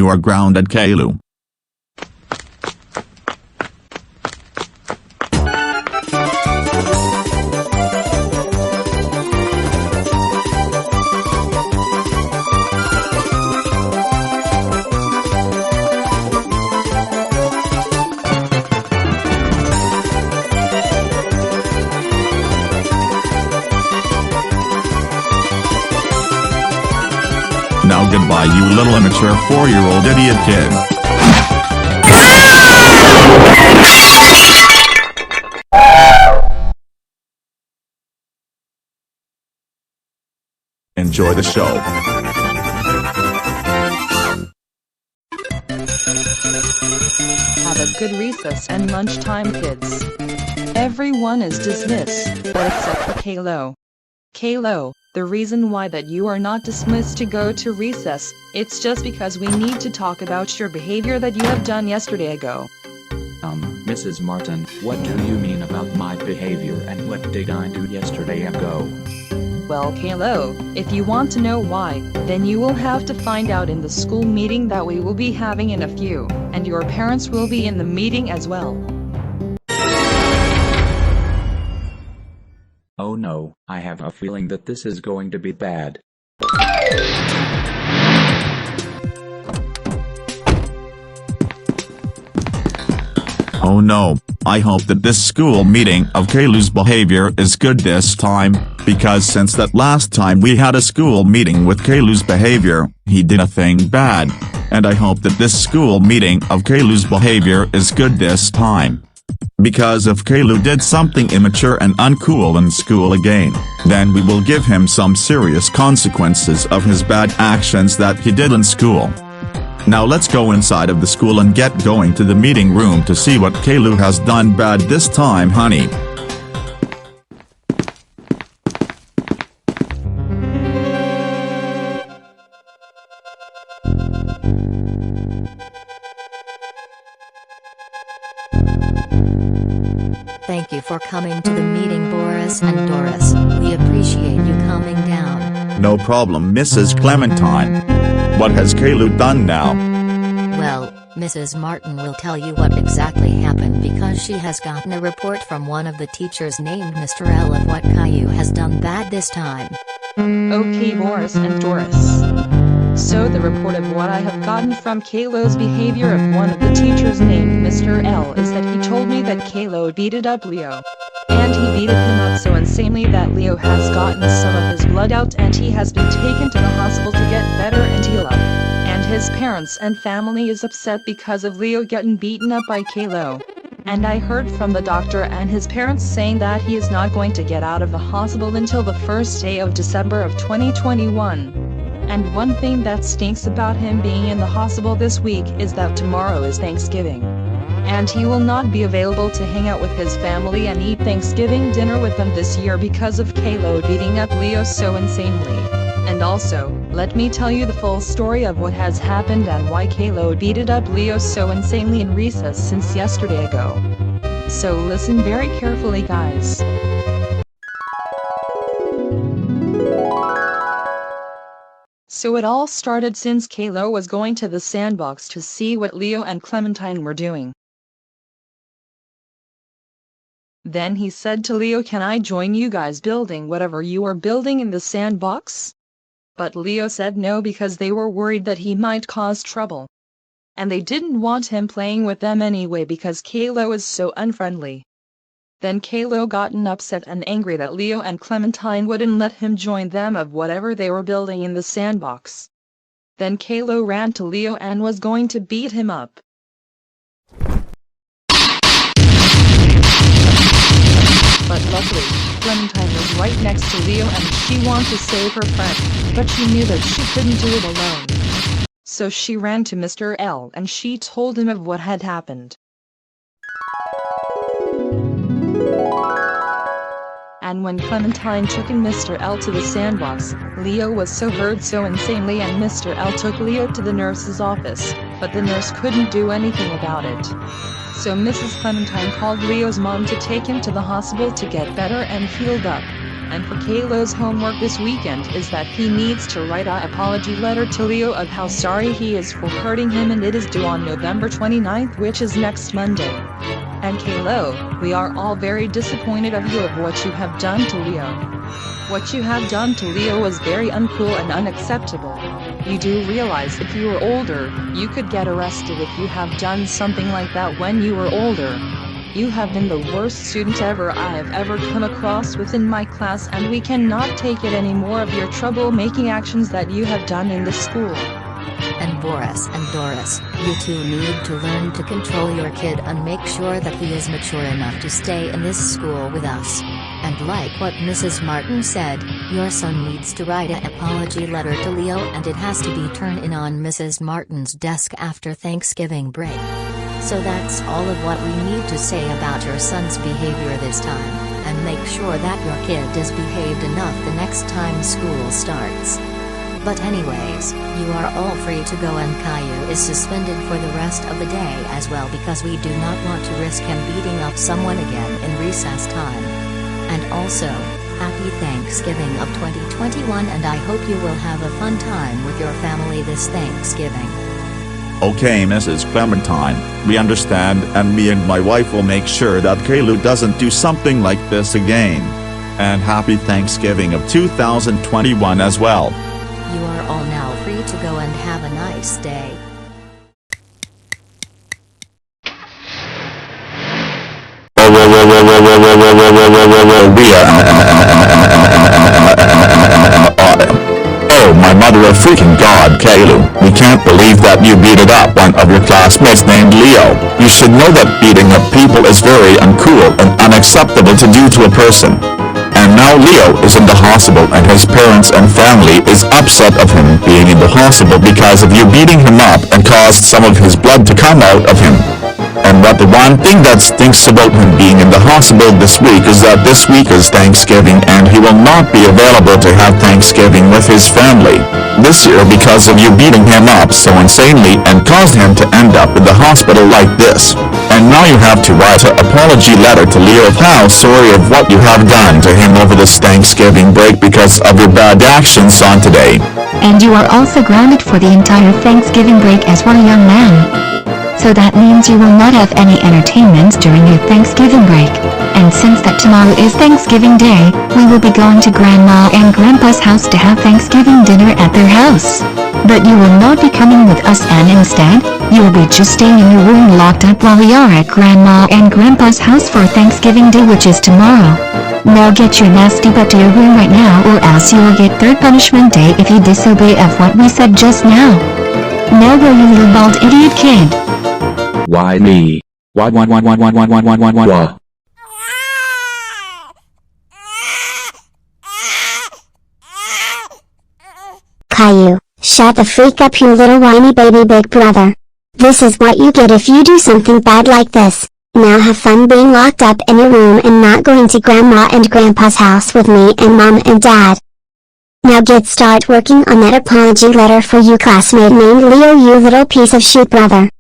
You are grounded, Caillou. Now goodbye, you little immature 4-year-old idiot kid. Enjoy the show. Have a good recess and lunchtime, kids. Everyone is dismissed, but except for Caillou. Caillou, the reason why that you are not dismissed to go to recess, it's just because we need to talk about your behavior that you have done yesterday ago. Mrs. Martin, what do you mean about my behavior and what did I do yesterday ago? Well, Caillou, if you want to know why, then you will have to find out in the school meeting that we will be having in a few, and your parents will be in the meeting as well. Oh no, I have a feeling that this is going to be bad. Oh no, I hope that this school meeting of Caillou's behavior is good this time, because since that last time we had a school meeting with Caillou's behavior, he did a thing bad. And I hope that this school meeting of Caillou's behavior is good this time. Because if Caillou did something immature and uncool in school again, then we will give him some serious consequences of his bad actions that he did in school. Now let's go inside of the school and get going to the meeting room to see what Caillou has done bad this time, honey. Thank you for coming to the meeting, Boris and Doris. We appreciate you coming down. No problem, Mrs. Clementine. What has Caillou done now? Well, Mrs. Martin will tell you what exactly happened because she has gotten a report from one of the teachers named Mr. L of what Caillou has done bad this time. Okay, Boris and Doris. So the report of what I have gotten from Caillou's behavior of one of the teachers named Mr. L is that he told me that Caillou beated up Leo. And he beated him up so insanely that Leo has gotten some of his blood out and he has been taken to the hospital to get better and heal up. And his parents and family is upset because of Leo getting beaten up by Caillou. And I heard from the doctor and his parents saying that he is not going to get out of the hospital until the first day of December of 2021. And one thing that stinks about him being in the hospital this week is that tomorrow is Thanksgiving. And he will not be available to hang out with his family and eat Thanksgiving dinner with them this year because of Caillou beating up Leo so insanely. And also, let me tell you the full story of what has happened and why Caillou beated up Leo so insanely in recess since yesterday ago. So listen very carefully, guys. So it all started since Caillou was going to the sandbox to see what Leo and Clementine were doing. Then he said to Leo, "Can I join you guys building whatever you are building in the sandbox?" But Leo said no because they were worried that he might cause trouble. And they didn't want him playing with them anyway because Caillou is so unfriendly. Then Caillou gotten upset and angry that Leo and Clementine wouldn't let him join them of whatever they were building in the sandbox. Then Caillou ran to Leo and was going to beat him up. But luckily, Clementine was right next to Leo and she wanted to save her friend, but she knew that she couldn't do it alone. So she ran to Mr. L and she told him of what had happened. And when Clementine took in Mr. L to the sandbox, Leo was so hurt so insanely and Mr. L took Leo to the nurse's office, but the nurse couldn't do anything about it. So Mrs. Clementine called Leo's mom to take him to the hospital to get better and healed up. And for Caillou's homework this weekend is that he needs to write an apology letter to Leo of how sorry he is for hurting him, and it is due on November 29th, which is next Monday. And Caillou, we are all very disappointed of you of what you have done to Leo. What you have done to Leo was very uncool and unacceptable. You do realize if you were older, you could get arrested if you have done something like that when you were older. You have been the worst student ever I have ever come across within my class, and we cannot take it any more of your trouble-making actions that you have done in the school. And Boris and Doris, you two need to learn to control your kid and make sure that he is mature enough to stay in this school with us. And like what Mrs. Martin said, your son needs to write an apology letter to Leo, and it has to be turned in on Mrs. Martin's desk after Thanksgiving break. So that's all of what we need to say about your son's behavior this time, and make sure that your kid is behaved enough the next time school starts. But anyways, you are all free to go, and Caillou is suspended for the rest of the day as well, because we do not want to risk him beating up someone again in recess time. And also, happy Thanksgiving of 2021, and I hope you will have a fun time with your family this Thanksgiving. Okay, Mrs. Clementine, we understand, and me and my wife will make sure that Caillou doesn't do something like this again. And happy Thanksgiving of 2021 as well. You are all now free to go and have a nice day. Oh, my mother of freaking God, Caillou, we can't believe that you beat up one of your classmates named Leo. You should know that beating up people is very uncool and unacceptable to do to a person. And now Leo is in the hospital, and his parents and family is upset of him being in the hospital because of you beating him up and caused some of his blood to come out of him. And but the one thing that stinks about him being in the hospital this week is that this week is Thanksgiving, and he will not be available to have Thanksgiving with his family this year because of you beating him up so insanely and caused him to end up in the hospital like this. And now you have to write an apology letter to Leo of how sorry of what you have done to him over this Thanksgiving break because of your bad actions on today. And you are also grounded for the entire Thanksgiving break as well, young man. So that means you will not have any entertainments during your Thanksgiving break. And since that tomorrow is Thanksgiving Day, we will be going to Grandma and Grandpa's house to have Thanksgiving dinner at their house. But you will not be coming with us, and instead, you will be just staying in your room locked up while we are at Grandma and Grandpa's house for Thanksgiving Day, which is tomorrow. Now get your nasty butt to your room right now, or else you will get third punishment day if you disobey of what we said just now. Now go, you little bald idiot kid. Why me? Why? Caillou, shut the freak up, you little whiny baby big brother. This is what you get if you do something bad like this. Now have fun being locked up in your room and not going to Grandma and Grandpa's house with me and Mom and Dad. Now start working on that apology letter for you classmate named Leo, you little piece of shit brother.